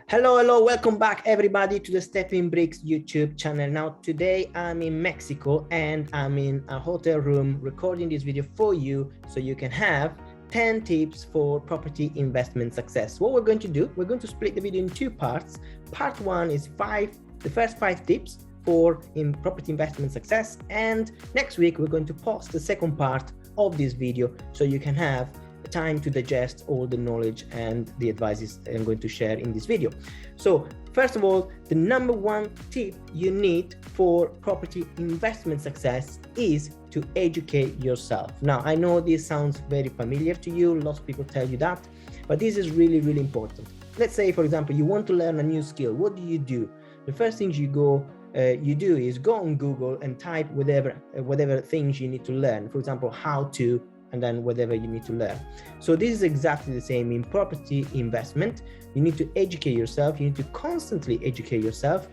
Hello, welcome back everybody to the Stepping Bricks YouTube channel. Now today I'm in Mexico and I'm in a hotel room recording this video for you so you can have 10 tips for property investment success. What we're going to do, we're going to split the video in two parts. Part one is the first five tips for property investment success, and next week we're going to post the second part of this video so you can have time to digest all the knowledge and the advices I'm going to share in this video. So first of all, the number one tip you need for property investment success is to educate yourself. Now, I know this sounds very familiar to you. Lots of people tell you that, but this is really, really important. Let's say, for example, you want to learn a new skill. What do? The first things you do is go on Google and type whatever things you need to learn. For example, how to, and then whatever you need to learn. So this is exactly the same in property investment. You need to educate yourself. You need to constantly educate yourself,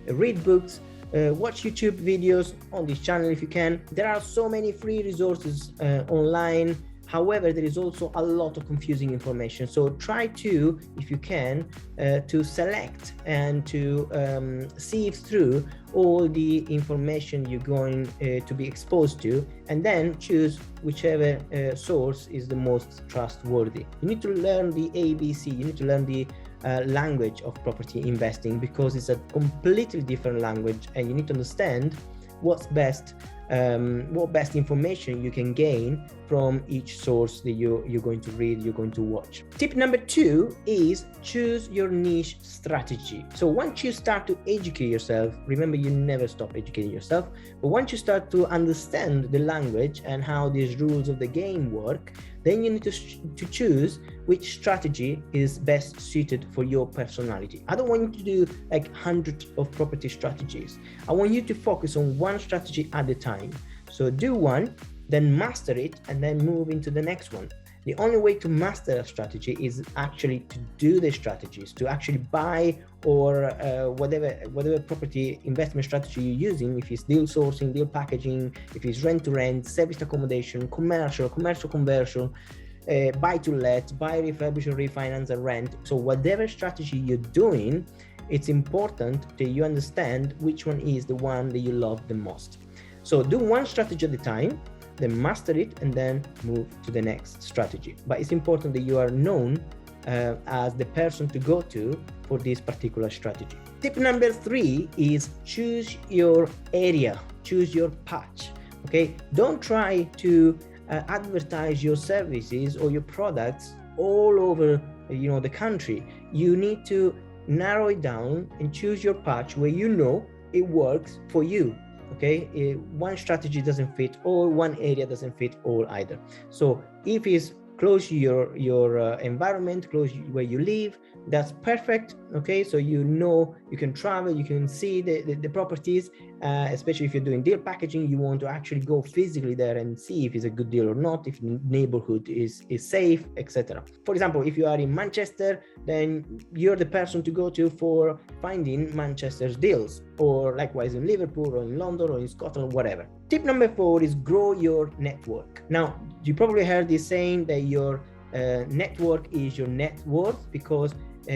read books, watch YouTube videos on this channel if you can. There are so many free resources online. However, there is also a lot of confusing information. So try to, if you can, to select and to sieve through all the information you're going to be exposed to, and then choose whichever source is the most trustworthy. You need to learn the ABC, you need to learn the language of property investing, because it's a completely different language, and you need to understand what's best, what best information you can gain from each source that you're going to read, you're going to watch. Tip number two is choose your niche strategy. So once you start to educate yourself, remember you never stop educating yourself, but once you start to understand the language and how these rules of the game work, then you need to choose which strategy is best suited for your personality. I don't want you to do like hundreds of property strategies. I want you to focus on one strategy at a time. So do one, then master it, and then move into the next one. The only way to master a strategy is actually to do the strategies, to actually buy or whatever property investment strategy you're using, if it's deal sourcing, deal packaging, if it's rent to rent, service accommodation, commercial conversion, buy to let, buy, refurbish, or refinance and rent. So whatever strategy you're doing, it's important that you understand which one is the one that you love the most. So do one strategy at a time, then master it, and then move to the next strategy. But it's important that you are known as the person to go to for this particular strategy. Tip number three is choose your area, choose your patch. Okay, don't try to advertise your services or your products all over the country. You need to narrow it down and choose your patch where you know it works for you. Okay, one strategy doesn't fit all, one area doesn't fit all either. So if it's close to your environment, close where you live, that's perfect. Okay, so you can travel, you can see the properties, especially if you're doing deal packaging. You want to actually go physically there and see if it's a good deal or not, if the neighborhood is safe, etc. For example, if you are in Manchester, then you're the person to go to for finding Manchester's deals, or likewise in Liverpool or in London or in Scotland, whatever. Tip number four is grow your network. Now, you probably heard this saying that your network is your net worth, because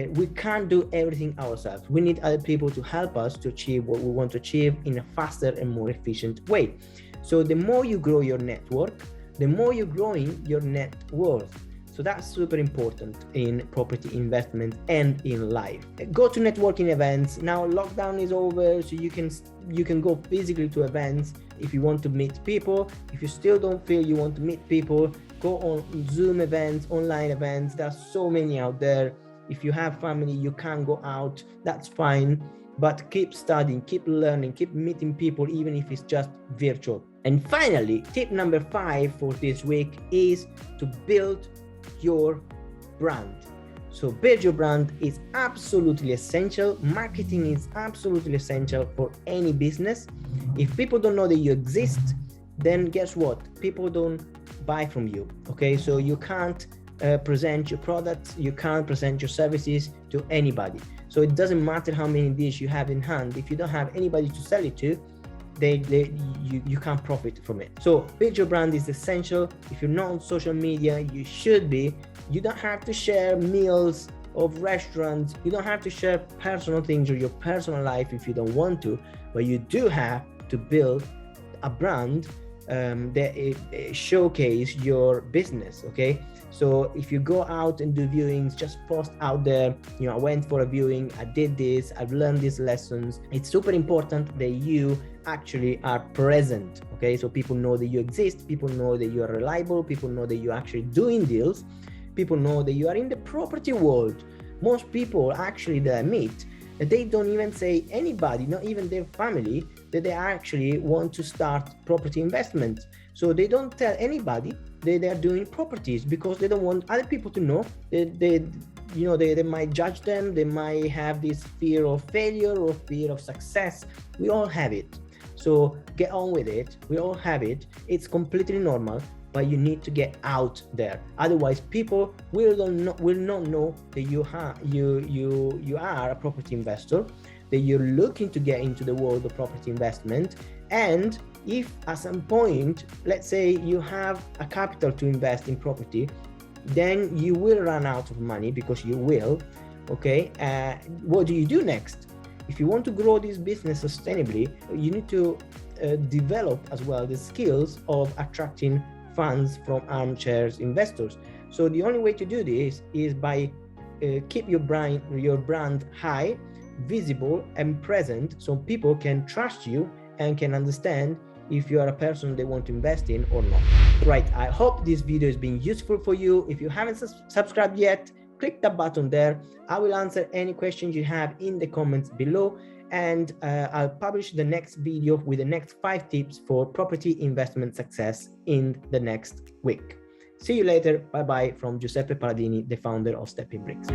we can't do everything ourselves. We need other people to help us to achieve what we want to achieve in a faster and more efficient way. So the more you grow your network, the more you're growing your net worth. So that's super important in property investment and in life. Go to networking events. Now lockdown is over, so you can go physically to events if you want to meet people. If you still don't feel you want to meet people, go on Zoom events, online events. There's so many out there. If you have family, you can't go out, that's fine. But keep studying, keep learning, keep meeting people, even if it's just virtual. And finally, tip number five for this week is to build your brand. So build your brand is absolutely essential. Marketing is absolutely essential for any business. If people don't know that you exist, then guess what? People don't buy from you. Okay, so you can't present your products, you can't present your services to anybody. So it doesn't matter how many deals you have in hand. If you don't have anybody to sell it to, you can't profit from it. So build your brand is essential. If you're not on social media, you should be. You don't have to share meals of restaurants. You don't have to share personal things or your personal life if you don't want to, but you do have to build a brand that showcase your business. Okay, so if you go out and do viewings, just post out there, you know, I went for a viewing, I did this, I've learned these lessons. It's super important that you actually are present. Okay, so people know that you exist, people know that you are reliable, people know that you're actually doing deals, people know that you are in the property world. Most people actually that I meet, they don't even say anybody, not even their family, that they actually want to start property investment. So they don't tell anybody that they are doing properties because they don't want other people to know. They might judge them. They might have this fear of failure or fear of success. We all have it. So get on with it. We all have it. It's completely normal, but you need to get out there. Otherwise, people will not know that you are a property investor, that you're looking to get into the world of property investment. And if at some point, let's say you have a capital to invest in property, then you will run out of money, because you will. Okay, what do you do next? If you want to grow this business sustainably, you need to develop as well the skills of attracting funds from armchair investors. So the only way to do this is by keep your brand high, visible and present, so people can trust you and can understand if you are a person they want to invest in or not. Right, I hope this video has been useful for you. If you haven't subscribed yet, click the button there. I will answer any questions you have in the comments below, and I'll publish the next video with the next 5 tips for property investment success in the next week. See you later. Bye bye from Giuseppe Paladini, the founder of Stepping Bricks.